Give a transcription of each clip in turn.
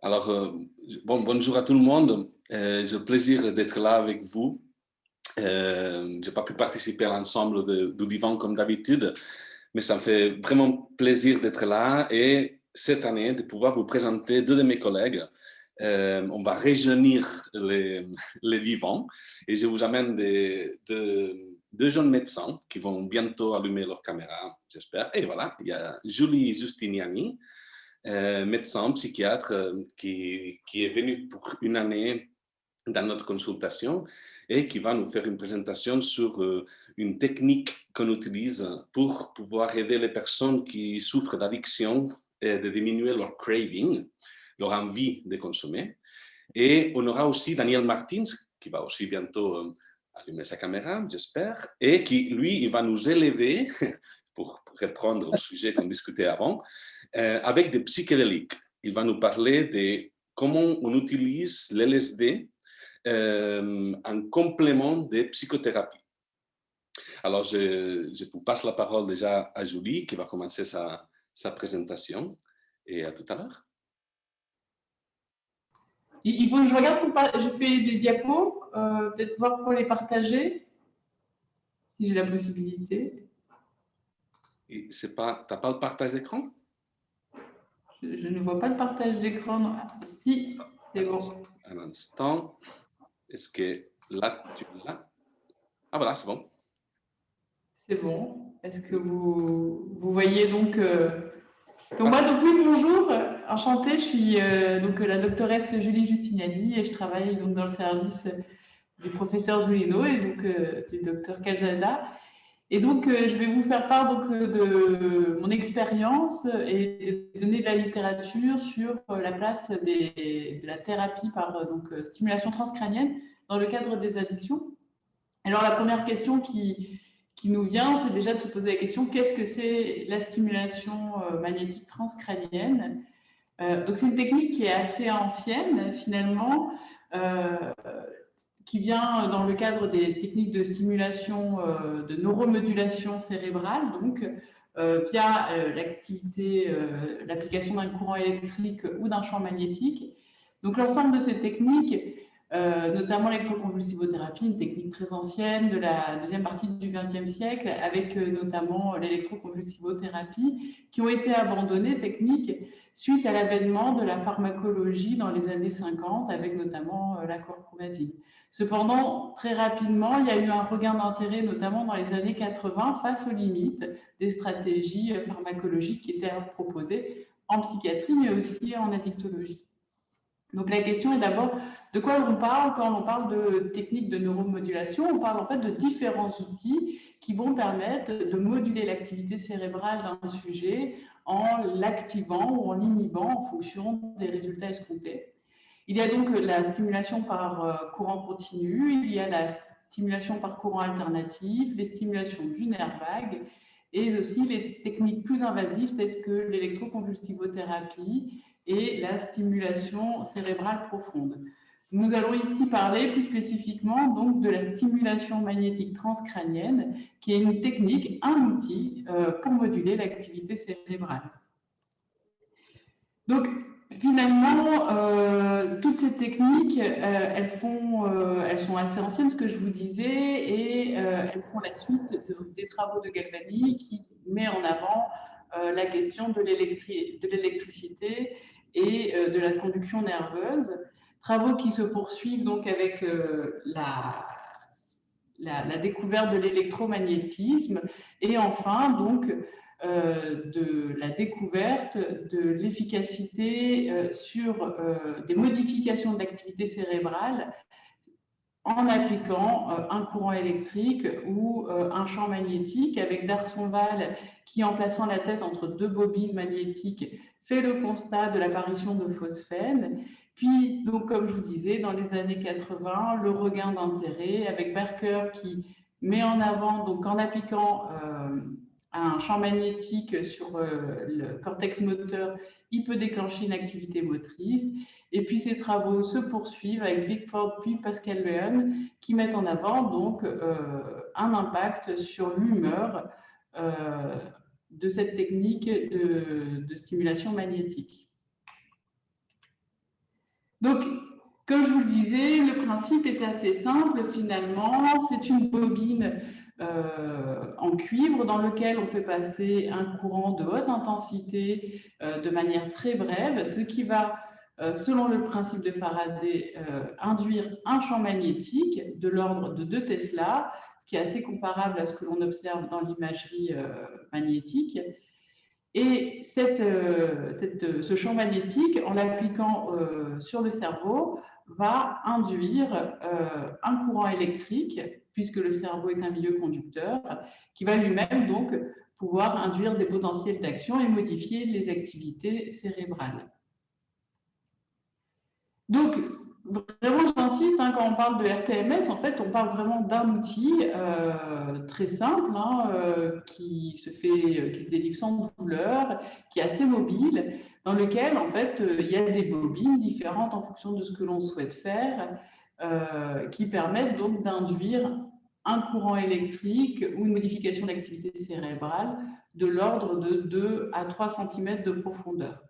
Alors, bonjour à tout le monde. J'ai le plaisir d'être là avec vous. Je n'ai pas pu participer à l'ensemble du divan comme d'habitude, mais ça me fait vraiment plaisir d'être là et cette année de pouvoir vous présenter deux de mes collègues. On va rajeunir les divans et je vous amène deux jeunes médecins qui vont bientôt allumer leur caméra, j'espère. Et voilà, il y a Julie Giustiniani, médecin, psychiatre, qui est venu pour une année dans notre consultation et qui va nous faire une présentation sur une technique qu'on utilise pour pouvoir aider les personnes qui souffrent d'addiction et de diminuer leur craving, leur envie de consommer. Et on aura aussi Daniel Martins, qui va aussi bientôt allumer sa caméra, j'espère, et qui, lui, il va nous élever, pour reprendre le sujet qu'on discutait avant, avec des psychédéliques. Il va nous parler de comment on utilise l'LSD en complément des psychothérapies. Alors, je vous passe la parole déjà à Julie, qui va commencer sa présentation. Et à tout à l'heure. Il faut que je regarde pour je fais des diapos, peut-être voir pour les partager, si j'ai la possibilité. Tu n'as pas le partage d'écran? Je ne vois pas le partage d'écran. Si, c'est bon. Un instant. Est-ce que là, tu l'as? Ah voilà, c'est bon. C'est bon. Est-ce que vous voyez donc moi, donc oui, bonjour, enchantée, je suis donc la doctoresse Julie Giustiniani et je travaille donc dans le service du professeur Zulino et donc du docteur Calzada. Et donc, je vais vous faire part donc, de mon expérience et de donner de la littérature sur la place de la thérapie par stimulation transcrânienne dans le cadre des addictions. Alors, la première question qui nous vient, c'est déjà de se poser la question, qu'est-ce que c'est la stimulation magnétique transcrânienne? Donc, c'est une technique qui est assez ancienne, finalement, qui vient dans le cadre des techniques de stimulation de neuromodulation cérébrale, donc via l'application d'un courant électrique ou d'un champ magnétique. Donc l'ensemble de ces techniques, notamment l'électroconvulsivothérapie, une technique très ancienne de la deuxième partie du XXe siècle, avec notamment l'électroconvulsivothérapie, qui ont été abandonnées, techniques, suite à l'avènement de la pharmacologie dans les années 50, avec notamment la chlorpromazine. Cependant, très rapidement, il y a eu un regain d'intérêt, notamment dans les années 80, face aux limites des stratégies pharmacologiques qui étaient proposées en psychiatrie, mais aussi en addictologie. Donc la question est d'abord de quoi on parle quand on parle de techniques de neuromodulation. On parle en fait de différents outils qui vont permettre de moduler l'activité cérébrale d'un sujet en l'activant ou en l'inhibant en fonction des résultats escomptés. Il y a donc la stimulation par courant continu, il y a la stimulation par courant alternatif, les stimulations du nerf vague et aussi les techniques plus invasives telles que l'électroconvulsivothérapie et la stimulation cérébrale profonde. Nous allons ici parler plus spécifiquement donc de la stimulation magnétique transcrânienne, qui est une technique, un outil pour moduler l'activité cérébrale. Donc, finalement, toutes ces techniques, elles sont assez anciennes, ce que je vous disais, et elles font la suite des travaux de Galvani qui met en avant la question de l'électricité et de la conduction nerveuse. Travaux qui se poursuivent donc avec la découverte de l'électromagnétisme et enfin donc de la découverte de l'efficacité sur des modifications d'activité cérébrale en appliquant un courant électrique ou un champ magnétique, avec D'Arsonval qui, en plaçant la tête entre deux bobines magnétiques, fait le constat de l'apparition de phosphène. Puis, donc, comme je vous disais, dans les années 80, le regain d'intérêt avec Barker qui met en avant, donc en appliquant un champ magnétique sur le cortex moteur, il peut déclencher une activité motrice. Et puis ces travaux se poursuivent avec Bickford puis Pascal Lehn qui mettent en avant donc un impact sur l'humeur de cette technique de stimulation magnétique. Donc, comme je vous le disais, le principe est assez simple finalement. C'est une bobine en cuivre dans lequel on fait passer un courant de haute intensité de manière très brève, ce qui va, selon le principe de Faraday, induire un champ magnétique de l'ordre de 2 Tesla, ce qui est assez comparable à ce que l'on observe dans l'imagerie magnétique. Et ce champ magnétique, en l'appliquant sur le cerveau, va induire un courant électrique, puisque le cerveau est un milieu conducteur, qui va lui-même donc pouvoir induire des potentiels d'action et modifier les activités cérébrales. Donc, vraiment, j'insiste, hein, quand on parle de RTMS, en fait, on parle vraiment d'un outil très simple, hein, qui se délivre sans douleur, qui est assez mobile, dans lequel, en fait, il y a des bobines différentes en fonction de ce que l'on souhaite faire, qui permettent donc d'induire un courant électrique ou une modification de l'activité cérébrale de l'ordre de 2 à 3 cm de profondeur.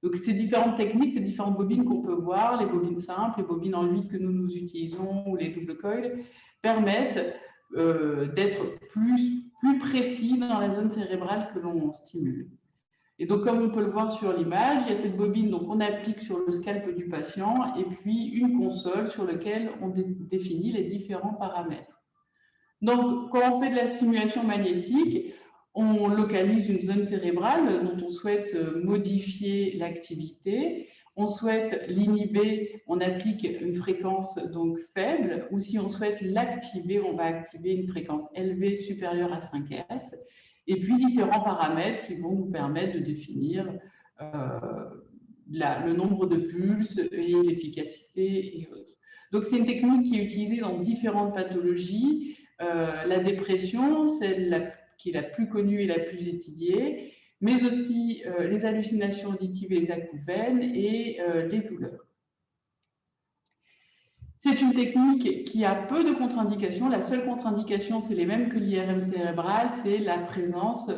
Donc, ces différentes techniques, ces différentes bobines qu'on peut voir, les bobines simples, les bobines en 8 que nous utilisons ou les double coils, permettent d'être plus précis dans la zone cérébrale que l'on stimule. Et donc, comme on peut le voir sur l'image, il y a cette bobine qu'on applique sur le scalp du patient et puis une console sur laquelle on définit les différents paramètres. Donc, quand on fait de la stimulation magnétique, on localise une zone cérébrale dont on souhaite modifier l'activité. On souhaite l'inhiber, on applique une fréquence donc faible, ou si on souhaite l'activer, on va activer une fréquence élevée supérieure à 5 Hz. Et puis différents paramètres qui vont nous permettre de définir le nombre de pulses et l'efficacité et autres. Donc c'est une technique qui est utilisée dans différentes pathologies. La dépression, celle qui est la plus connue et la plus étudiée, mais aussi les hallucinations auditives et les acouphènes et les douleurs. C'est une technique qui a peu de contre-indications. La seule contre-indication, c'est les mêmes que l'IRM cérébral, c'est la présence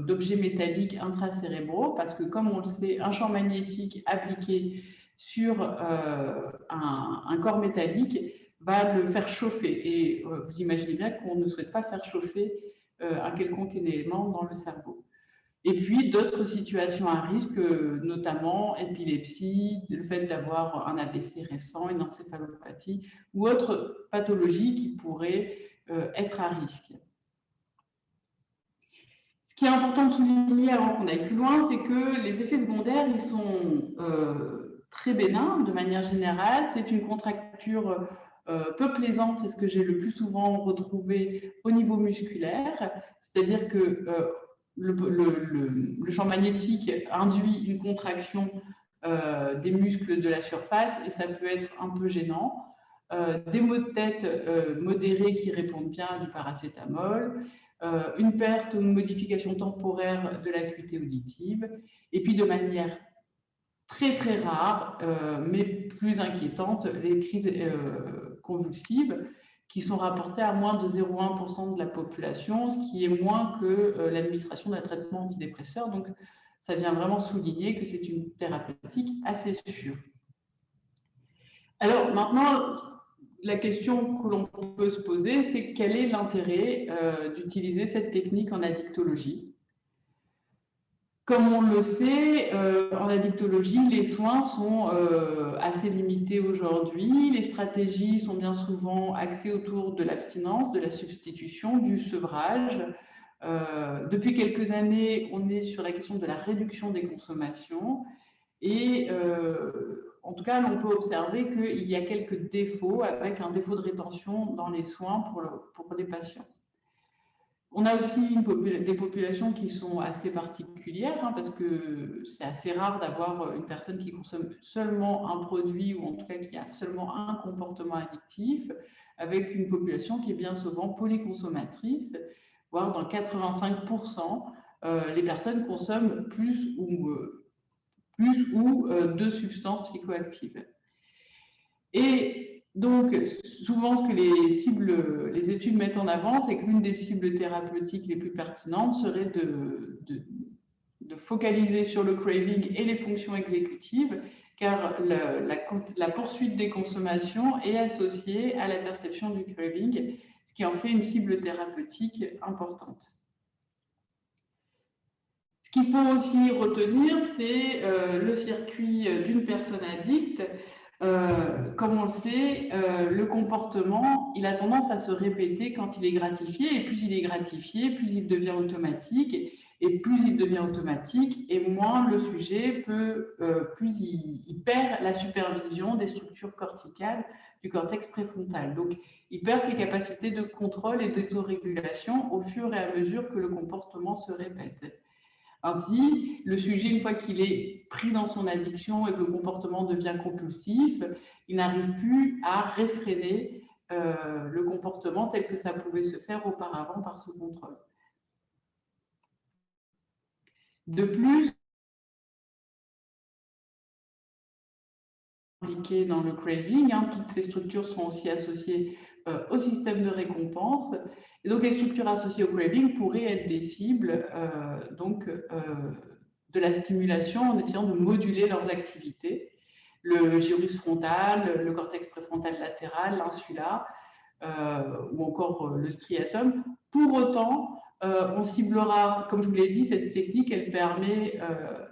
d'objets métalliques intracérébraux, parce que comme on le sait, un champ magnétique appliqué sur un corps métallique va le faire chauffer. Et vous imaginez bien qu'on ne souhaite pas faire chauffer un quelconque élément dans le cerveau. Et puis d'autres situations à risque, notamment épilepsie, le fait d'avoir un AVC récent, une encéphalopathie ou autres pathologies qui pourraient être à risque. Ce qui est important de souligner avant qu'on aille plus loin, c'est que les effets secondaires, ils sont très bénins de manière générale. C'est une contracture peu plaisante, c'est ce que j'ai le plus souvent retrouvé au niveau musculaire, c'est-à-dire que le champ magnétique induit une contraction des muscles de la surface et ça peut être un peu gênant. Des maux de tête modérés qui répondent bien à du paracétamol, une perte ou une modification temporaire de l'acuité auditive, et puis de manière très très rare, mais plus inquiétante, les crises convulsives, qui sont rapportés à moins de 0,1% de la population, ce qui est moins que l'administration d'un traitement antidépresseur. Donc, ça vient vraiment souligner que c'est une thérapeutique assez sûre. Alors, maintenant, la question que l'on peut se poser, c'est quel est l'intérêt d'utiliser cette technique en addictologie ? Comme on le sait, en addictologie, les soins sont assez limités aujourd'hui. Les stratégies sont bien souvent axées autour de l'abstinence, de la substitution, du sevrage. Depuis quelques années, on est sur la question de la réduction des consommations. Et en tout cas, on peut observer qu'il y a quelques défauts, avec un défaut de rétention dans les soins pour les patients. On a aussi des populations qui sont assez particulières, hein, parce que c'est assez rare d'avoir une personne qui consomme seulement un produit ou en tout cas qui a seulement un comportement addictif, avec une population qui est bien souvent polyconsommatrice, voire dans 85%, les personnes consomment plus ou deux substances psychoactives. Et donc, souvent, ce que les études mettent en avant, c'est que l'une des cibles thérapeutiques les plus pertinentes serait de focaliser sur le craving et les fonctions exécutives car la poursuite des consommations est associée à la perception du craving, ce qui en fait une cible thérapeutique importante. Ce qu'il faut aussi retenir, c'est le circuit d'une personne addicte. Comme on le sait, le comportement, il a tendance à se répéter quand il est gratifié, et plus il est gratifié, plus il devient automatique, et plus il devient automatique, et moins le sujet plus il perd la supervision des structures corticales du cortex préfrontal. Donc, il perd ses capacités de contrôle et d'autorégulation au fur et à mesure que le comportement se répète. Ainsi, le sujet, une fois qu'il est pris dans son addiction et que le comportement devient compulsif, il n'arrive plus à réfréner le comportement tel que ça pouvait se faire auparavant par ce contrôle. De plus, impliqué dans le craving, toutes ces structures sont aussi associées au système de récompense. Et donc, les structures associées au craving pourraient être des cibles de la stimulation en essayant de moduler leurs activités. Le gyrus frontal, le cortex préfrontal latéral, l'insula ou encore le striatum. Pour autant, on ciblera, comme je vous l'ai dit, cette technique, elle permet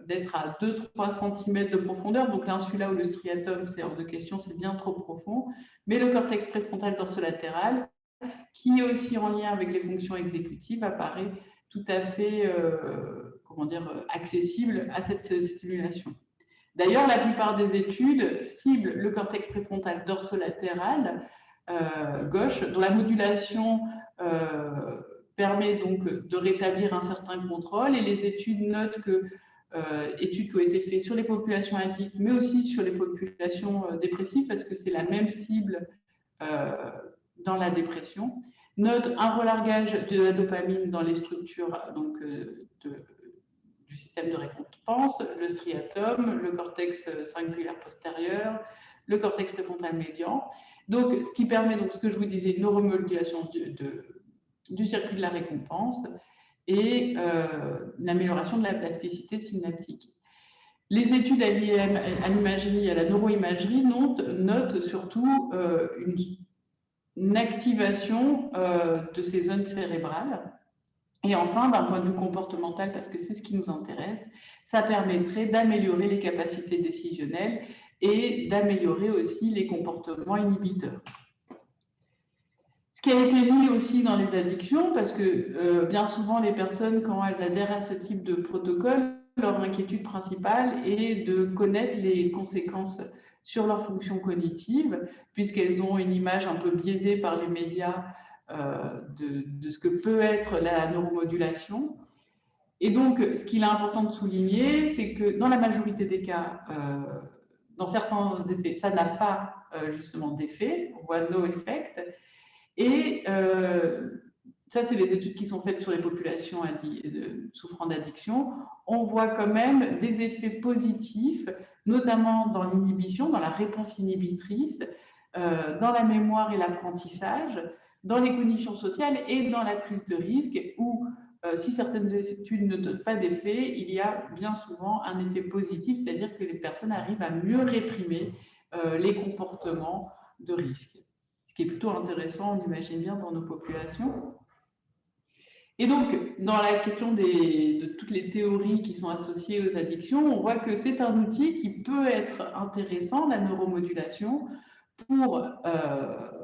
d'être à 2-3 cm de profondeur. Donc l'insula ou le striatum, c'est hors de question, c'est bien trop profond. Mais le cortex préfrontal dorsolatéral, qui est aussi en lien avec les fonctions exécutives, apparaît tout à fait accessible à cette stimulation. D'ailleurs, la plupart des études ciblent le cortex préfrontal dorsolatéral gauche, dont la modulation permet donc de rétablir un certain contrôle. Et les études notent que études qui ont été faites sur les populations addictes, mais aussi sur les populations dépressives, parce que c'est la même cible dans la dépression, notent un relargage de la dopamine dans les structures du système de récompense, le striatum, le cortex cingulaire postérieur, le cortex préfrontal médian. Donc, ce qui permet, donc, ce que je vous disais, une neuromodulation du circuit de la récompense et une amélioration de la plasticité synaptique. Les études alliées à l'imagerie et à la neuroimagerie notent surtout une activation de ces zones cérébrales. Et enfin, d'un point de vue comportemental, parce que c'est ce qui nous intéresse, ça permettrait d'améliorer les capacités décisionnelles et d'améliorer aussi les comportements inhibiteurs. Ce qui a été mis aussi dans les addictions, parce que bien souvent, les personnes, quand elles adhèrent à ce type de protocole, leur inquiétude principale est de connaître les conséquences sur leur fonction cognitive, puisqu'elles ont une image un peu biaisée par les médias de ce que peut être la neuromodulation. Et donc, ce qu'il est important de souligner, c'est que dans la majorité des cas, dans certains effets, ça n'a pas justement d'effet, on voit no effect. Et ça, c'est les études qui sont faites sur les populations souffrant d'addiction. On voit quand même des effets positifs, notamment dans l'inhibition, dans la réponse inhibitrice, dans la mémoire et l'apprentissage, dans les cognitions sociales et dans la prise de risque, où si certaines études ne donnent pas d'effet, il y a bien souvent un effet positif, c'est-à-dire que les personnes arrivent à mieux réprimer les comportements de risque. Ce qui est plutôt intéressant, on imagine bien, dans nos populations. Et donc, dans la question de toutes les théories qui sont associées aux addictions, on voit que c'est un outil qui peut être intéressant, la neuromodulation, pour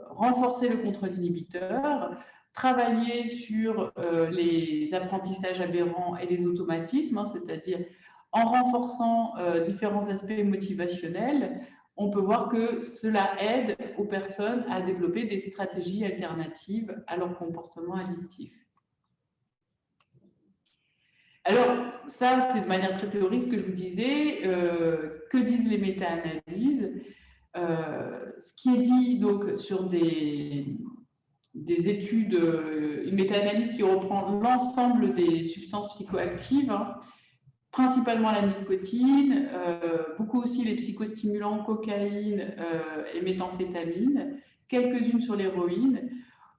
renforcer le contrôle inhibiteur, travailler sur les apprentissages aberrants et les automatismes, c'est-à-dire en renforçant différents aspects motivationnels, on peut voir que cela aide aux personnes à développer des stratégies alternatives à leur comportement addictif. Alors, ça, c'est de manière très théorique ce que je vous disais. Que disent les méta-analyses? Ce qui est dit donc sur des études, une méta-analyse qui reprend l'ensemble des substances psychoactives, principalement la nicotine, beaucoup aussi les psychostimulants, cocaïne et méthamphétamine, quelques-unes sur l'héroïne.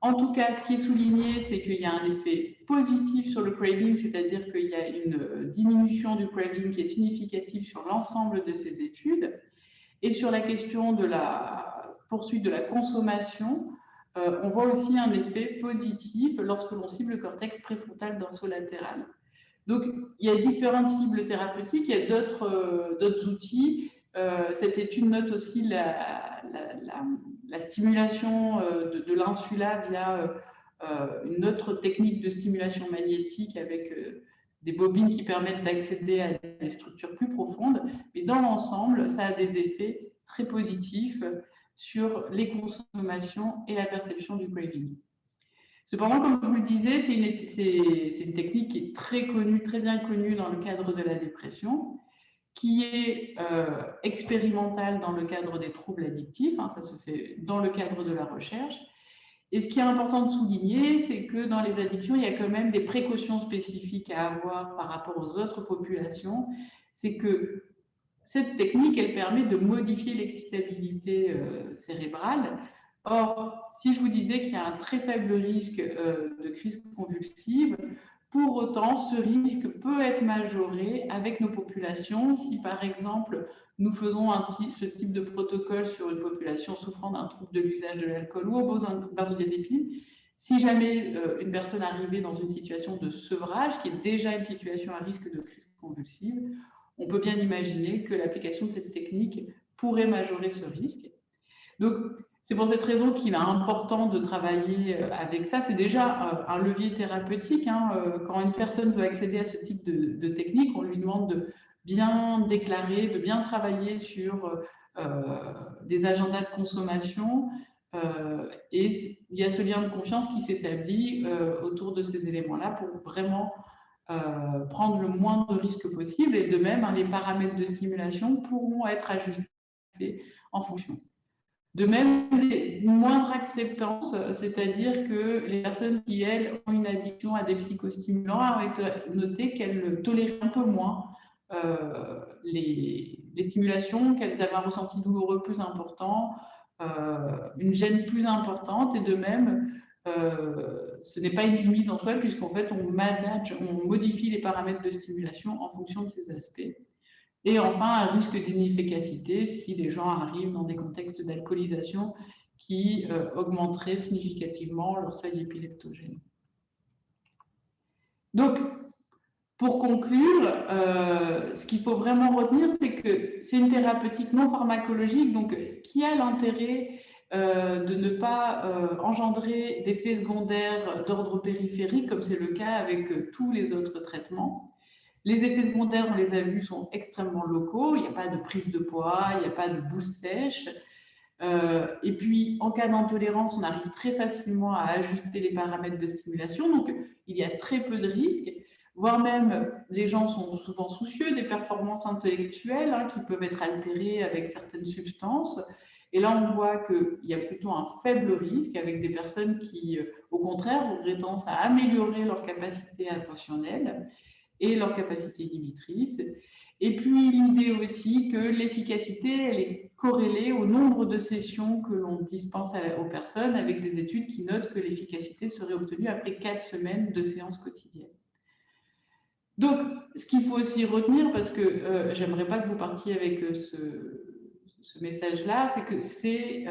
En tout cas, ce qui est souligné, c'est qu'il y a un effet positif sur le craving, c'est-à-dire qu'il y a une diminution du craving qui est significative sur l'ensemble de ces études. Et sur la question de la poursuite de la consommation, on voit aussi un effet positif lorsque l'on cible le cortex préfrontal dorsolatéral. Donc, il y a différentes cibles thérapeutiques, il y a d'autres outils. Cette étude note aussi la stimulation de l'insula via une autre technique de stimulation magnétique avec des bobines qui permettent d'accéder à des structures plus profondes. Mais dans l'ensemble, ça a des effets très positifs sur les consommations et la perception du craving. Cependant, comme je vous le disais, c'est une technique qui est très connue, très bien connue dans le cadre de la dépression, qui est expérimentale dans le cadre des troubles addictifs, hein, ça se fait dans le cadre de la recherche. Et ce qui est important de souligner, c'est que dans les addictions, il y a quand même des précautions spécifiques à avoir par rapport aux autres populations. C'est que cette technique, elle permet de modifier l'excitabilité cérébrale. Or, si je vous disais qu'il y a un très faible risque de crise convulsive, pour autant, ce risque peut être majoré avec nos populations si, par exemple, nous faisons ce type de protocole sur une population souffrant d'un trouble de l'usage de l'alcool ou aux benzodiazépines. Si jamais une personne arrivait dans une situation de sevrage, qui est déjà une situation à risque de crise convulsive, on peut bien imaginer que l'application de cette technique pourrait majorer ce risque. Donc, c'est pour cette raison qu'il est important de travailler avec ça. C'est déjà un levier thérapeutique, hein. Quand une personne veut accéder à ce type de technique, on lui demande de bien déclarer, de bien travailler sur des agendas de consommation. Et il y a ce lien de confiance qui s'établit autour de ces éléments-là pour vraiment prendre le moins de risques possible. Et de même, hein, les paramètres de stimulation pourront être ajustés en fonction. De même, une moindre acceptance, c'est-à-dire que les personnes qui, elles, ont une addiction à des psychostimulants ont été notées qu'elles toléraient un peu moins les stimulations, qu'elles avaient un ressenti douloureux plus important, une gêne plus importante, et de même, ce n'est pas une limite en soi, puisqu'en fait, on modifie les paramètres de stimulation en fonction de ces aspects. Et enfin, un risque d'inefficacité si les gens arrivent dans des contextes d'alcoolisation qui augmenteraient significativement leur seuil épileptogène. Donc, pour conclure, ce qu'il faut vraiment retenir, c'est que c'est une thérapeutique non pharmacologique, donc qui a l'intérêt de ne pas engendrer d'effets secondaires d'ordre périphérique, comme c'est le cas avec tous les autres traitements. Les effets secondaires, on les a vus, sont extrêmement locaux. Il n'y a pas de prise de poids, il n'y a pas de boule sèche. Et puis, en cas d'intolérance, on arrive très facilement à ajuster les paramètres de stimulation. Donc, il y a très peu de risques, voire même, les gens sont souvent soucieux des performances intellectuelles hein, qui peuvent être altérées avec certaines substances. Et là, on voit qu'il y a plutôt un faible risque avec des personnes qui, au contraire, auraient tendance à améliorer leur capacité attentionnelle et leur capacité inhibitrice. Et puis l'idée aussi que l'efficacité, elle est corrélée au nombre de sessions que l'on dispense aux personnes, avec des études qui notent que l'efficacité serait obtenue après 4 semaines de séances quotidiennes. Donc, ce qu'il faut aussi retenir, parce que j'aimerais pas que vous partiez avec ce message-là, c'est que c'est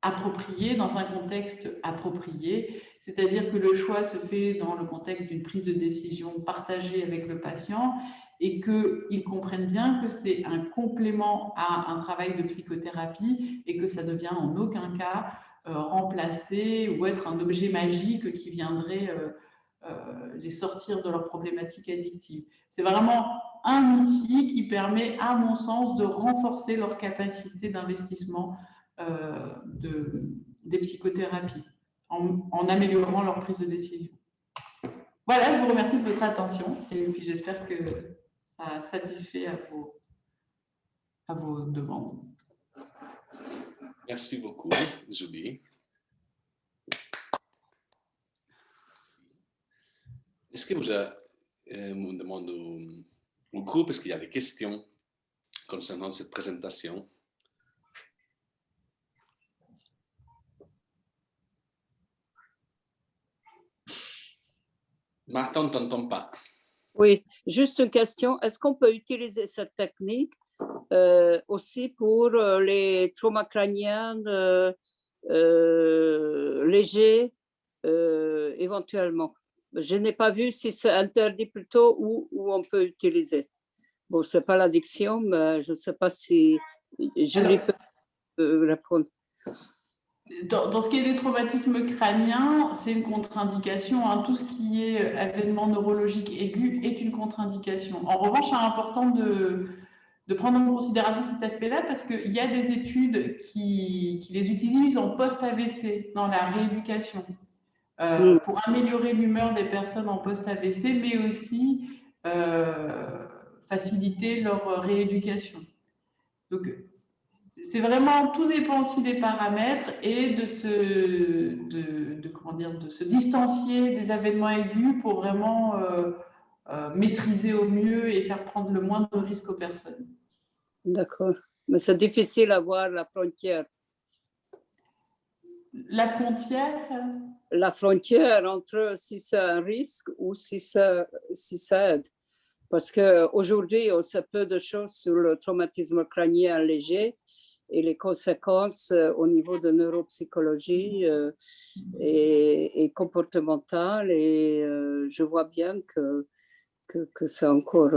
approprié dans un contexte approprié, c'est-à-dire que le choix se fait dans le contexte d'une prise de décision partagée avec le patient et qu'ils comprennent bien que c'est un complément à un travail de psychothérapie et que ça ne vient en aucun cas remplacer ou être un objet magique qui viendrait les sortir de leurs problématiques addictives. C'est vraiment un outil qui permet, à mon sens, de renforcer leur capacité d'investissement des psychothérapies en améliorant leur prise de décision. Voilà, je vous remercie de votre attention et puis j'espère que ça satisfait à vos demandes. Merci beaucoup, Julie. Est-ce que vous avez, me demande au groupe, est-ce qu'il y a des questions concernant cette présentation? Martha, on ne t'entend pas. Oui, juste une question. Est-ce qu'on peut utiliser cette technique aussi pour les traumas crâniens légers, éventuellement. Je n'ai pas vu si c'est interdit plutôt ou on peut utiliser. Bon, ce n'est pas l'addiction, mais je ne sais pas si Julie peut répondre. Dans ce qui est des traumatismes crâniens, c'est une contre-indication. Hein. Tout ce qui est événement neurologique aigu est une contre-indication. En revanche, c'est important de prendre en considération cet aspect-là parce qu'il y a des études qui les utilisent en post-AVC dans la rééducation pour améliorer l'humeur des personnes en post-AVC, mais aussi faciliter leur rééducation. Donc, c'est vraiment, tout dépend aussi des paramètres et de se distancier des événements aigus pour vraiment maîtriser au mieux et faire prendre le moins de risques aux personnes. D'accord. Mais c'est difficile à voir la frontière. La frontière? La frontière entre si c'est un risque ou si ça aide. Parce qu'aujourd'hui, on sait peu de choses sur le traumatisme crânien léger et les conséquences au niveau de neuropsychologie et comportementale. Et je vois bien que c'est encore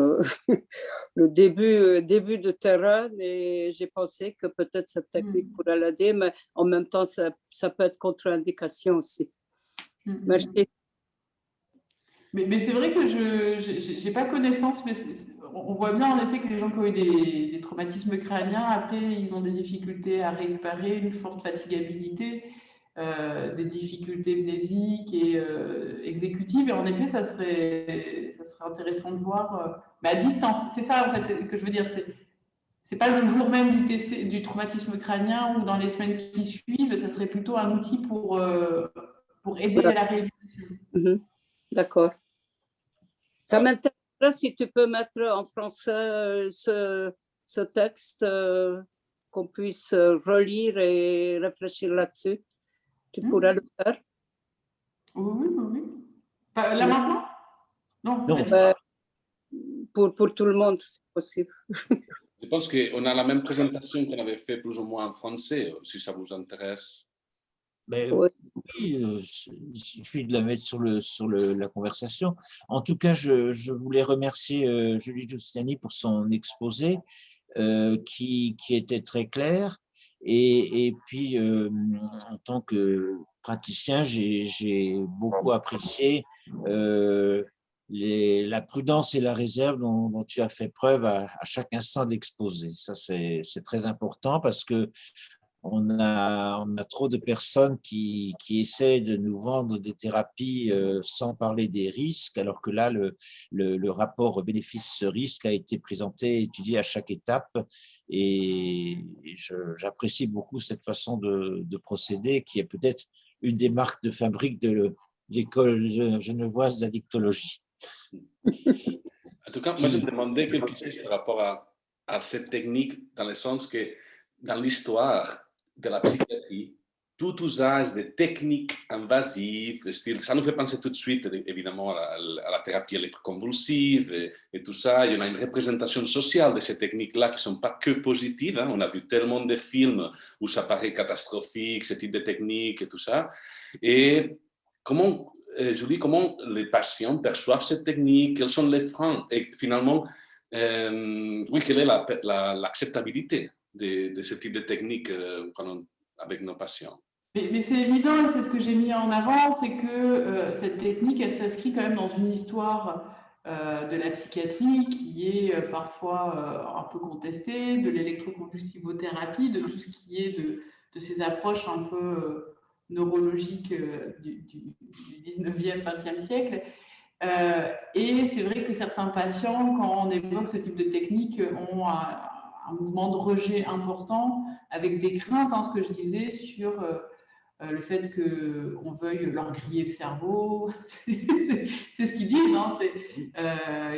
le début de terrain, et j'ai pensé que peut-être cette technique pourrait l'aider, mais en même temps, ça peut être contre-indication aussi. Merci. Mais c'est vrai que je n'ai pas connaissance, mais on voit bien en effet que les gens qui ont eu des traumatismes crâniens, après, ils ont des difficultés à récupérer, une forte fatigabilité, des difficultés mnésiques et exécutives. Et en effet, ça serait intéressant de voir, mais à distance. C'est ça, en fait, que je veux dire. C'est pas le jour même du traumatisme crânien ou dans les semaines qui suivent. Ça serait plutôt un outil pour aider à la rééducation. D'accord. Ça m'intéresserait si tu peux mettre en français ce texte, qu'on puisse relire et réfléchir là-dessus. Tu pourrais le faire? Oui. Là maintenant? Non. Pour tout le monde, c'est possible. Je pense qu'on a la même présentation qu'on avait fait plus ou moins en français, si ça vous intéresse. Mais oui, il suffit de la mettre sur la conversation. En tout cas, je voulais remercier Julie Giustiani pour son exposé qui était très clair. Et puis, en tant que praticien, j'ai beaucoup apprécié la prudence et la réserve dont tu as fait preuve à chaque instant d'exposé. Ça, c'est très important parce que on a trop de personnes qui essaient de nous vendre des thérapies sans parler des risques, alors que là, le rapport bénéfice-risque a été présenté, étudié à chaque étape. Et j'apprécie beaucoup cette façon de procéder, qui est peut-être une des marques de fabrique de l'école genevoise d'addictologie. En tout cas, moi, je me demandais quelque chose par rapport à cette technique, dans le sens que dans l'histoire de la psychiatrie, tout usage de techniques invasives, ça nous fait penser tout de suite, évidemment, à la thérapie électroconvulsive et tout ça. Il y en a une représentation sociale de ces techniques-là qui ne sont pas que positives. Hein. On a vu tellement de films où ça paraît catastrophique, ce type de technique et tout ça. Et Julie, comment les patients perçoivent cette technique? Quels sont les freins? Et finalement, quelle est l'acceptabilité de ce type de technique avec nos patients? Mais c'est évident, et c'est ce que j'ai mis en avant, c'est que cette technique, elle s'inscrit quand même dans une histoire de la psychiatrie qui est parfois un peu contestée, de l'électroconvulsivothérapie, de tout ce qui est de ces approches un peu neurologiques du 19e, 20e siècle. Et c'est vrai que certains patients, quand on évoque ce type de technique, ont un mouvement de rejet important, avec des craintes, ce que je disais, sur le fait qu'on veuille leur griller le cerveau. C'est ce qu'ils disent,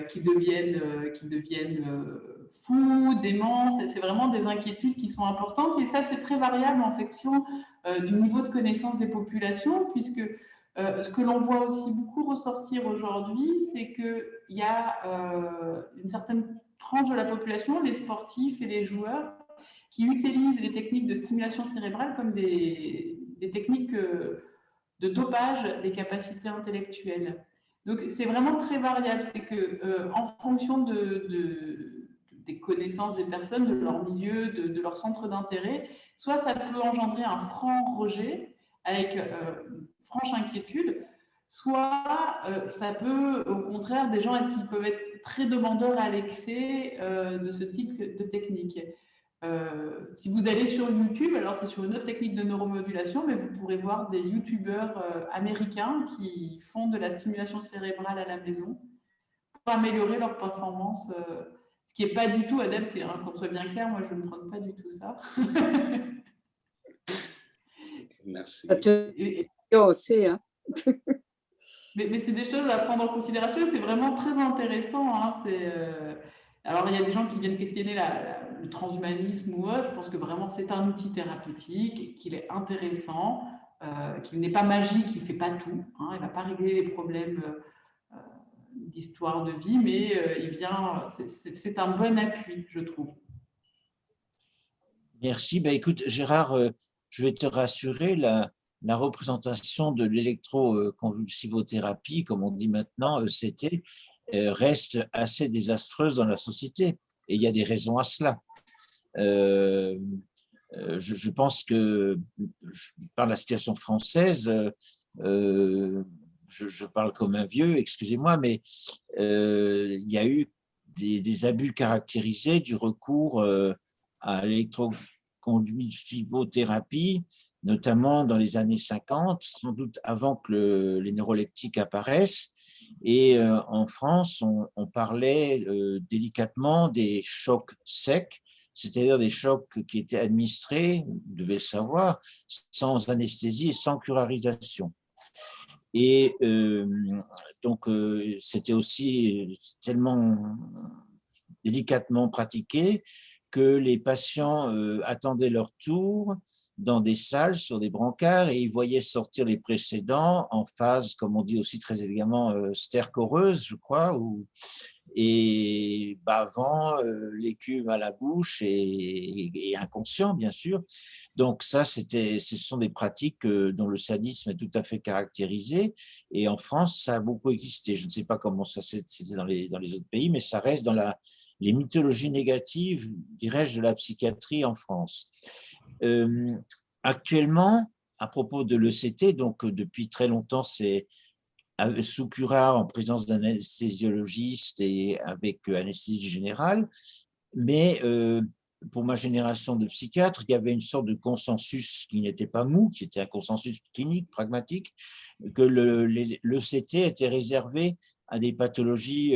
qu'ils deviennent fous, déments. C'est vraiment des inquiétudes qui sont importantes. Et ça, c'est très variable en fonction du niveau de connaissance des populations, puisque ce que l'on voit aussi beaucoup ressortir aujourd'hui, c'est qu'il y a une certaine frange de la population, les sportifs et les joueurs, qui utilisent les techniques de stimulation cérébrale comme des techniques de dopage des capacités intellectuelles. Donc, c'est vraiment très variable. C'est que, en fonction des connaissances des personnes, de leur milieu, de leur centre d'intérêt, soit ça peut engendrer un franc rejet avec une franche inquiétude, soit ça peut, au contraire, des gens qui peuvent être très demandeurs à l'excès de ce type de technique. Si vous allez sur YouTube, alors c'est sur une autre technique de neuromodulation, mais vous pourrez voir des YouTubeurs américains qui font de la stimulation cérébrale à la maison pour améliorer leur performance, ce qui n'est pas du tout adapté, hein, qu'on soit bien clair, moi je ne prends pas du tout ça. Merci. Aussi, hein. Mais c'est des choses à prendre en considération, c'est vraiment très intéressant. Hein, alors, il y a des gens qui viennent questionner le transhumanisme ou autre. Je pense que vraiment, c'est un outil thérapeutique, qu'il est intéressant, qu'il n'est pas magique, il ne fait pas tout. Hein, il ne va pas régler les problèmes d'histoire de vie, mais c'est un bon appui, je trouve. Merci. Ben, écoute, Gérard, je vais te rassurer, la représentation de l'électroconvulsivothérapie, comme on dit maintenant, ECT, reste assez désastreuse dans la société. Et il y a des raisons à cela. Je pense que, par la situation française, je parle comme un vieux, excusez-moi, mais il y a eu des abus caractérisés du recours à l'électroconvulsivothérapie, notamment dans les années 50, sans doute avant que les neuroleptiques apparaissent. Et en France, on parlait délicatement des chocs secs, c'est-à-dire des chocs qui étaient administrés, vous devez le savoir, sans anesthésie et sans curarisation. Et donc, c'était aussi tellement délicatement pratiqué que les patients attendaient leur tour dans des salles, sur des brancards, et ils voyaient sortir les précédents en phase, comme on dit aussi très élégamment, stercoreuse, je crois, et bavant, l'écume à la bouche et inconscient, bien sûr. Donc ça, ce sont des pratiques dont le sadisme est tout à fait caractérisé. Et en France, ça a beaucoup existé. Je ne sais pas comment ça c'était dans les autres pays, mais ça reste dans les mythologies négatives, dirais-je, de la psychiatrie en France. Actuellement, à propos de l'ECT, donc depuis très longtemps, c'est sous cura en présence d'un anesthésিologiste et avec anesthésie générale. Mais pour ma génération de psychiatres, il y avait une sorte de consensus qui n'était pas mou, qui était un consensus clinique, pragmatique, que l'ECT était réservé à des pathologies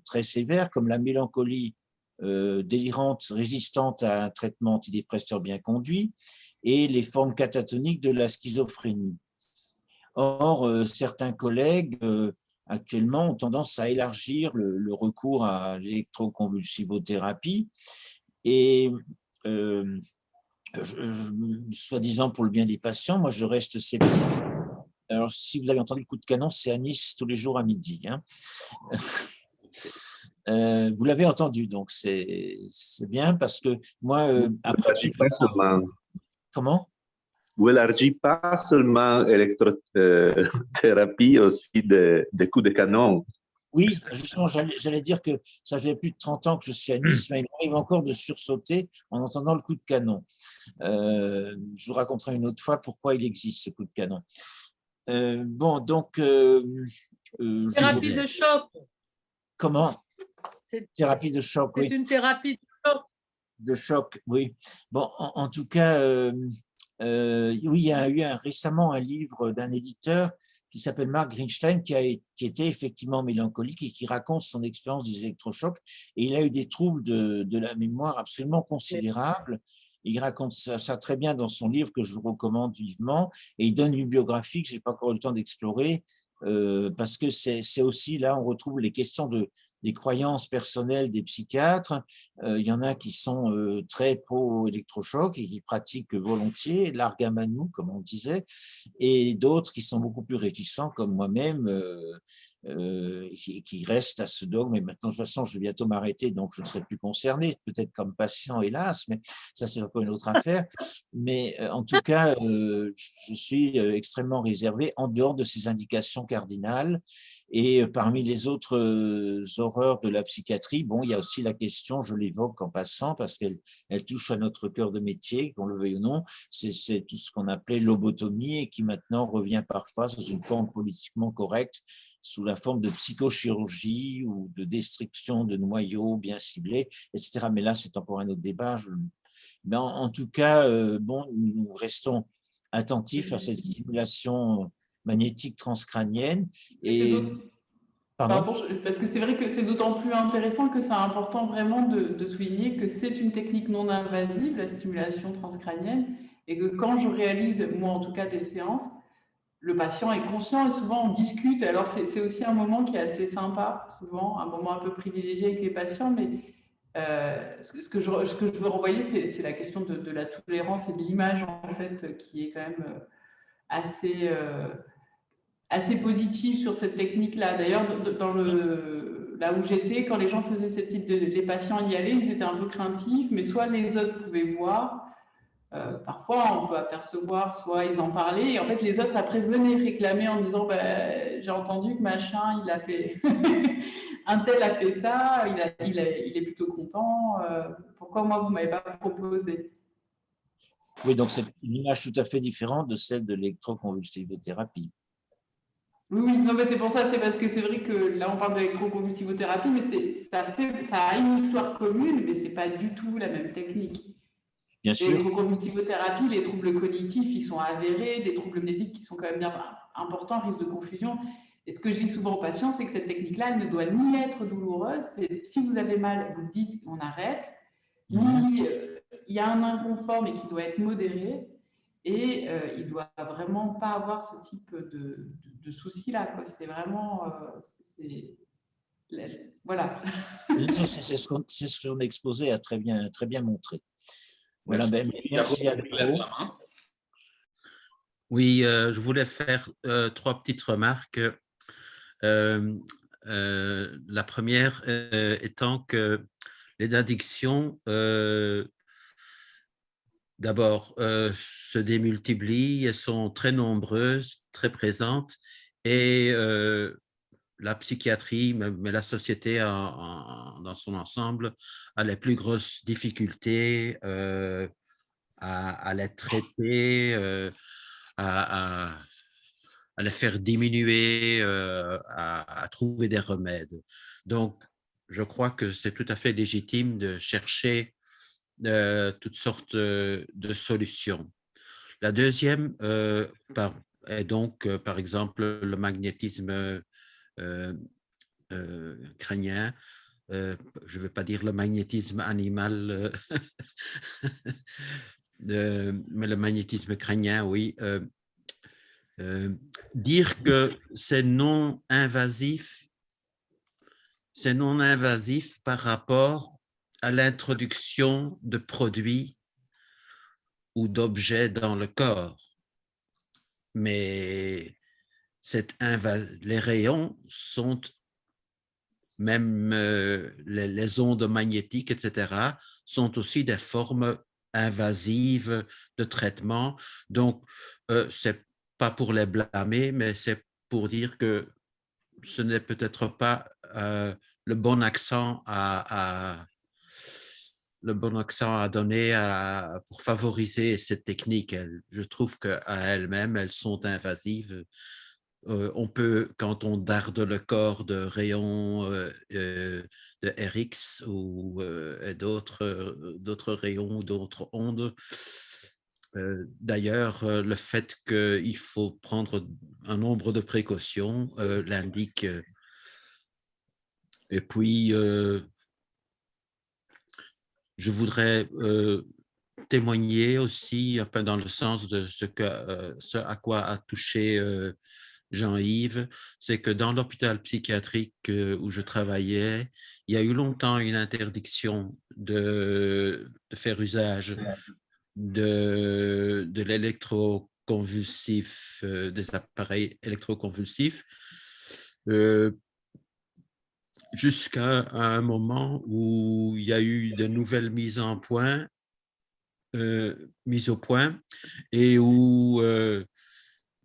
très sévères comme la mélancolie délirante résistante à un traitement antidépresseur bien conduit et les formes catatoniques de la schizophrénie. Or, certains collègues actuellement ont tendance à élargir le recours à l'électroconvulsivothérapie et soi-disant pour le bien des patients, moi je reste sceptique. Alors, si vous avez entendu le coup de canon, c'est à Nice tous les jours à midi. Hein. Vous l'avez entendu, donc c'est bien parce que moi, après. Comment? Vous élargissez pas seulement l'électrothérapie, aussi des coups de canon. Oui, justement, j'allais dire que ça fait plus de 30 ans que je suis à Nice, mais il m'arrive encore de sursauter en entendant le coup de canon. Je vous raconterai une autre fois pourquoi il existe, ce coup de canon. Bon, donc… thérapie de choc. Comment? Thérapie de choc, oui. C'est une thérapie de choc. De choc, oui. Bon, en tout cas, oui, il y a eu récemment un livre d'un éditeur qui s'appelle Mark Greenstein, qui était effectivement mélancolique et qui raconte son expérience des électrochocs. Et il a eu des troubles de la mémoire absolument considérables. Il raconte ça très bien dans son livre que je vous recommande vivement. Et il donne une biographie que je n'ai pas encore eu le temps d'explorer, parce que c'est aussi là, on retrouve les questions de des croyances personnelles des psychiatres. Il y en a qui sont très pro-électrochoc et qui pratiquent volontiers l'argamanou, comme on disait, et d'autres qui sont beaucoup plus réticents, comme moi-même, qui restent à ce dogme. Et maintenant, de toute façon, je vais bientôt m'arrêter, donc je ne serai plus concerné, peut-être comme patient, hélas, mais ça, c'est encore une autre affaire. Mais en tout cas, je suis extrêmement réservé en dehors de ces indications cardinales. Et parmi les autres horreurs de la psychiatrie, bon, il y a aussi la question, je l'évoque en passant, parce qu'elle touche à notre cœur de métier, qu'on le veuille ou non, c'est tout ce qu'on appelait lobotomie et qui maintenant revient parfois sous une forme politiquement correcte, sous la forme de psychochirurgie ou de destruction de noyaux bien ciblés, etc. Mais là, c'est encore un autre débat. Mais en tout cas, bon, nous restons attentifs à cette stimulation magnétique transcrânienne. Et Pardon, parce que c'est vrai que c'est d'autant plus intéressant que c'est important vraiment de souligner que c'est une technique non invasive, la stimulation transcrânienne, et que quand je réalise, moi en tout cas, des séances, le patient est conscient et souvent on discute. Alors c'est aussi un moment qui est assez sympa, souvent, un moment un peu privilégié avec les patients, mais ce que je veux renvoyer, c'est la question de la tolérance et de l'image, en fait, qui est quand même assez, assez positive sur cette technique-là. D'ailleurs, là où j'étais, quand les gens faisaient ce type les patients y allaient, ils étaient un peu craintifs, mais soit les autres pouvaient voir, parfois on peut apercevoir, soit ils en parlaient, et en fait les autres après venaient réclamer en disant bah, j'ai entendu que machin il a fait un tel a fait ça, il est plutôt content, pourquoi moi vous m'avez pas proposé? Oui, donc c'est une image tout à fait différente de celle de l'électroconvulsivothérapie. Oui, non, mais c'est pour ça, c'est parce que c'est vrai que là on parle d'électroconvulsivothérapie, mais ça a une histoire commune, mais c'est pas du tout la même technique. Bien sûr. L'électroconvulsivothérapie, les troubles cognitifs, ils sont avérés, des troubles mnésiques qui sont quand même bien importants, risque de confusion. Et ce que je dis souvent aux patients, c'est que cette technique-là, elle ne doit ni être douloureuse, si vous avez mal, vous le dites, on arrête, ni il y a un inconfort, mais qui doit être modéré, et il ne doit vraiment pas avoir ce type de soucis-là. C'est vraiment... voilà. C'est ce qu'on exposé a très bien montré. Voilà, merci. ben, merci à vous. Oui, je voulais faire 3 petites remarques. La première étant que les addictions, d'abord, se démultiplient, elles sont très nombreuses, très présentes, et la psychiatrie, mais la société dans son ensemble, a les plus grosses difficultés à les traiter, à les faire diminuer, à trouver des remèdes. Donc, je crois que c'est tout à fait légitime de chercher toutes sortes de solutions. La deuxième est donc, par exemple, le magnétisme crânien. Je ne veux pas dire le magnétisme animal, mais le magnétisme crânien, oui. Dire que c'est non invasif par rapport à l'introduction de produits ou d'objets dans le corps. Mais les rayons sont, même les ondes magnétiques, etc., sont aussi des formes invasives de traitement. Donc, c'est pas pour les blâmer, mais c'est pour dire que ce n'est peut-être pas le bon accent à donner pour favoriser cette technique. Je trouve qu'à elles-mêmes, elles sont invasives. On peut, quand on darde le corps de rayons de RX ou d'autres rayons ou d'autres ondes, d'ailleurs, le fait qu'il faut prendre un nombre de précautions l'indique. Et puis, je voudrais témoigner aussi, un peu dans le sens de ce à quoi a touché Jean-Yves, c'est que dans l'hôpital psychiatrique où je travaillais, il y a eu longtemps une interdiction de faire usage de l'électroconvulsif, des appareils électroconvulsifs, jusqu'à un moment où il y a eu de nouvelles mises au point et où,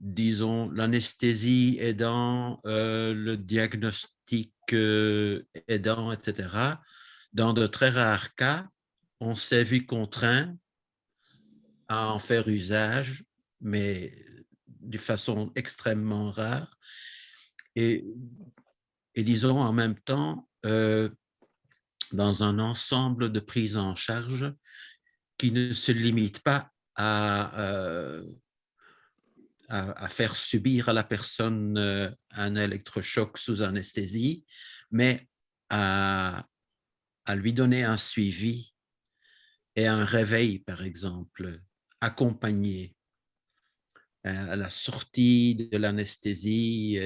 disons, l'anesthésie aidant, le diagnostic aidant, etc., dans de très rares cas, on s'est vu contraint à en faire usage, mais de façon extrêmement rare. Et disons en même temps, dans un ensemble de prises en charge qui ne se limite pas à faire subir à la personne un électrochoc sous anesthésie, mais à lui donner un suivi et un réveil, par exemple, accompagné à la sortie de l'anesthésie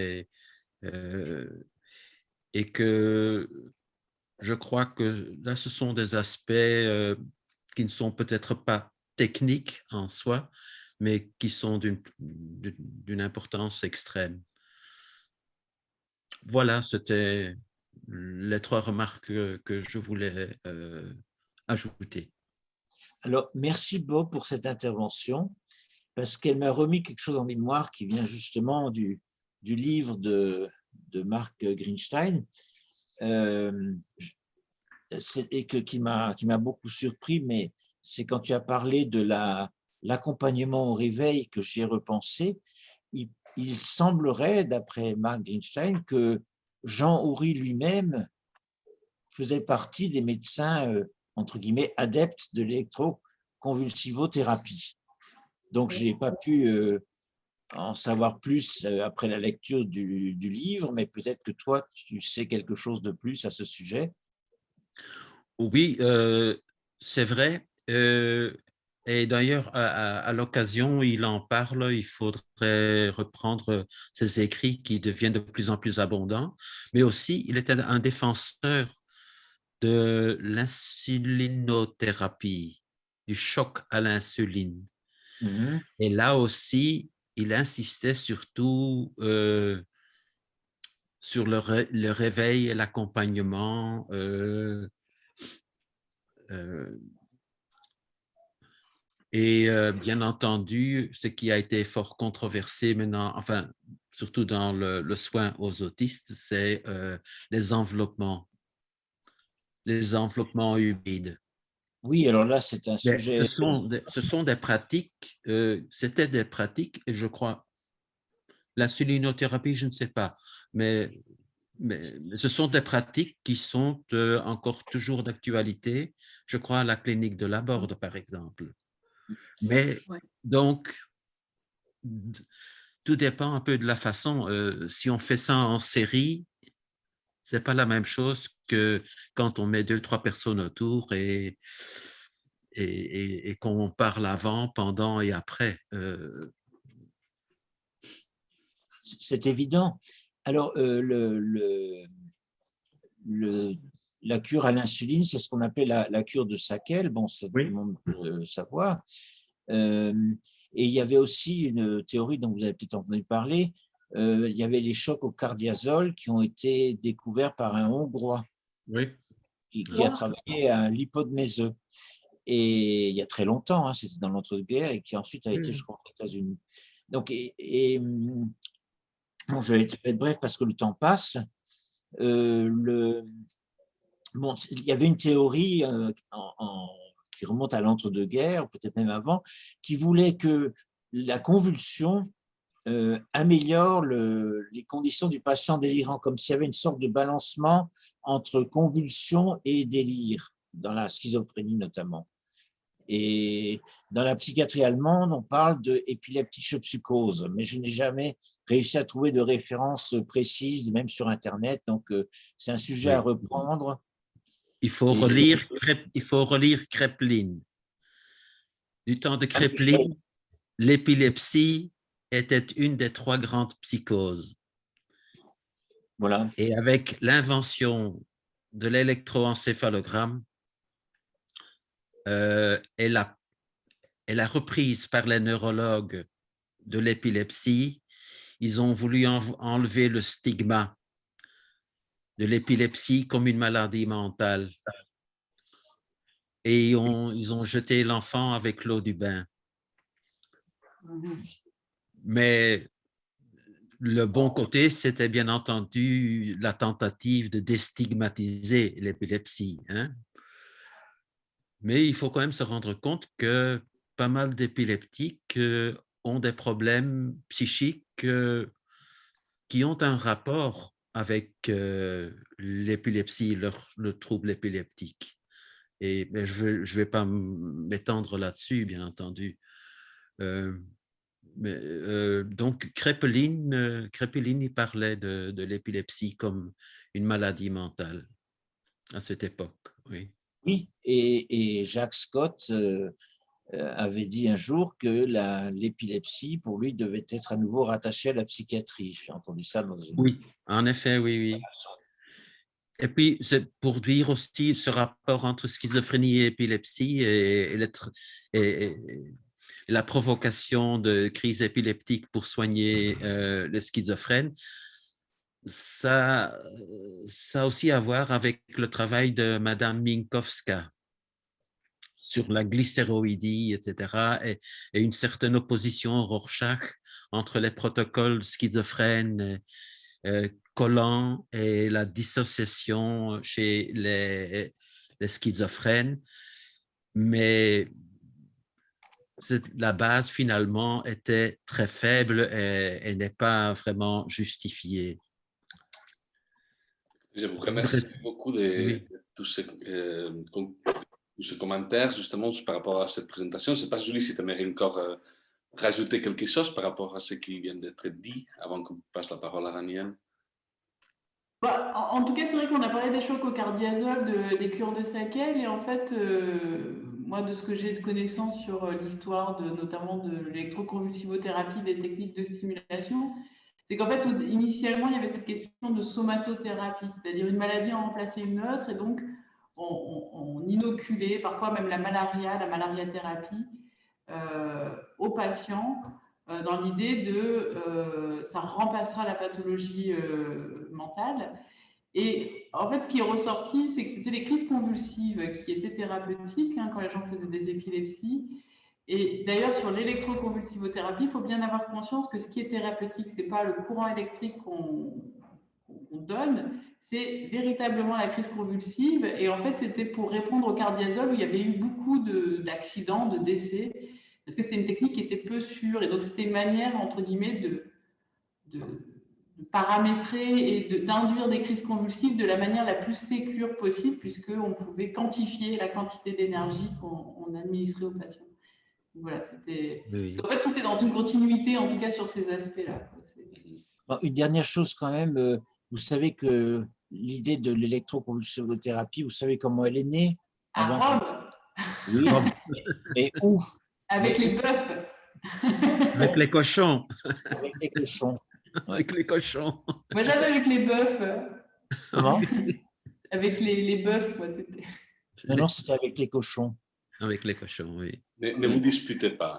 et que je crois que là, ce sont des aspects qui ne sont peut-être pas techniques en soi, mais qui sont d'une importance extrême. Voilà, c'était les 3 remarques que je voulais ajouter. Alors, merci Bob pour cette intervention, parce qu'elle m'a remis quelque chose en mémoire qui vient justement du livre de Mark Greenstein, et qui m'a beaucoup surpris, mais c'est quand tu as parlé de l'accompagnement au réveil que j'y ai repensé. Il semblerait, d'après Mark Greenstein, que Jean Houry lui-même faisait partie des médecins, entre guillemets, adeptes de l'électroconvulsivothérapie. Donc, je n'ai pas pu en savoir plus après la lecture du livre, mais peut-être que toi, tu sais quelque chose de plus à ce sujet. Oui, c'est vrai. Et d'ailleurs, à l'occasion, il en parle, il faudrait reprendre ses écrits qui deviennent de plus en plus abondants, mais aussi, il était un défenseur de l'insulinothérapie, du choc à l'insuline. Mm-hmm. Et là aussi, il insistait surtout sur le réveil et l'accompagnement. Et bien entendu, ce qui a été fort controversé maintenant, enfin, surtout dans le soin aux autistes, c'est les enveloppements humides. Oui, alors là, c'est un sujet… Ce sont des pratiques, c'était des pratiques, et je crois, l'insulinothérapie, je ne sais pas, mais ce sont des pratiques qui sont encore toujours d'actualité, je crois, à la clinique de Laborde, par exemple. Mais donc, tout dépend un peu de la façon. Si on fait ça en série, ce n'est pas la même chose que quand on met 2-3 personnes autour et qu'on parle avant, pendant et après. C'est évident. Alors, la cure à l'insuline, c'est ce qu'on appelle la cure de Sackel. Bon, tout le monde peut savoir. Et il y avait aussi une théorie dont vous avez peut-être entendu parler. Il y avait les chocs au cardiazole qui ont été découverts par un Hongrois qui a travaillé à l'hypodméseux. Et il y a très longtemps, hein, c'était dans l'entre-deux-guerres, et qui ensuite a été, je crois, aux États-Unis. Donc, bon, je vais être bref parce que le temps passe. Bon, il y avait une théorie qui remonte à l'entre-deux-guerres, peut-être même avant, qui voulait que la convulsion améliore les conditions du patient délirant, comme s'il y avait une sorte de balancement entre convulsion et délire, dans la schizophrénie notamment. Et dans la psychiatrie allemande, on parle d'épileptische Psychose, mais je n'ai jamais réussi à trouver de références précises, même sur Internet. Donc, c'est un sujet à reprendre. Il faut relire Kraepelin. Du temps de Kraepelin, l'épilepsie était une des 3 grandes psychoses. Voilà. Et avec l'invention de l'électroencéphalogramme, et la reprise par les neurologues de l'épilepsie, ils ont voulu enlever le stigma de l'épilepsie comme une maladie mentale. Et ils ont jeté l'enfant avec l'eau du bain. Mais le bon côté, c'était bien entendu la tentative de déstigmatiser l'épilepsie, hein. Mais il faut quand même se rendre compte que pas mal d'épileptiques ont des problèmes psychiques qui ont un rapport avec l'épilepsie, le trouble épileptique. Et je vais pas m'étendre là-dessus, bien entendu. Donc, Kraepelin, il parlait de l'épilepsie comme une maladie mentale à cette époque, oui. Oui, et Jacques Scott avait dit un jour que l'épilepsie, pour lui, devait être à nouveau rattachée à la psychiatrie. J'ai entendu ça dans une… Oui, en effet, oui. Et puis, c'est pour dire aussi ce rapport entre schizophrénie et épilepsie et la provocation de crises épileptiques pour soigner les schizophrènes, ça a aussi à voir avec le travail de Madame Minkowska sur la glycéroïdie, etc., et une certaine opposition Rorschach entre les protocoles schizophrènes collants et la dissociation chez les schizophrènes. Mais la base, finalement, était très faible et n'est pas vraiment justifiée. Je vous remercie beaucoup de tous ces commentaires, justement, par rapport à cette présentation. Je ne sais pas, Julie, si tu aimerais encore rajouter quelque chose par rapport à ce qui vient d'être dit avant qu'on passe la parole à Daniel. En tout cas, c'est vrai qu'on a parlé des chocs au cardiazole, des cures de Sakel, et en fait, moi, de ce que j'ai de connaissances sur l'histoire notamment de l'électroconvulsivothérapie, des techniques de stimulation, c'est qu'en fait, initialement, il y avait cette question de somatothérapie, c'est-à-dire une maladie en remplaçait une autre, et donc on inoculait parfois même la malariathérapie aux patients dans l'idée de ça remplacera la pathologie mentale. Et en fait, ce qui est ressorti, c'est que c'était les crises convulsives qui étaient thérapeutiques quand les gens faisaient des épilepsies. Et d'ailleurs, sur l'électroconvulsivothérapie, il faut bien avoir conscience que ce qui est thérapeutique, ce n'est pas le courant électrique qu'on donne, c'est véritablement la crise convulsive. Et en fait, c'était pour répondre au cardiazole où il y avait eu beaucoup d'accidents, de décès, parce que c'était une technique qui était peu sûre. Et donc, c'était une manière, entre guillemets, de paramétrer et d'induire des crises convulsives de la manière la plus sécure possible, puisqu'on pouvait quantifier la quantité d'énergie qu'on administrait aux patients. Voilà, c'était… Oui. En fait, tout est dans une continuité, en tout cas sur ces aspects-là. Bon, une dernière chose quand même, vous savez que l'idée de l'électroconvulsivothérapie, vous savez comment elle est née? À Rome. Oui, mais où? Avec les bœufs. Avec les cochons. Avec les cochons. Avec les cochons. Moi, j'avais avec les bœufs. Comment? Avec les bœufs, moi, c'était… Non, c'était avec les cochons. Avec les cochons, oui. Ne vous disputez pas.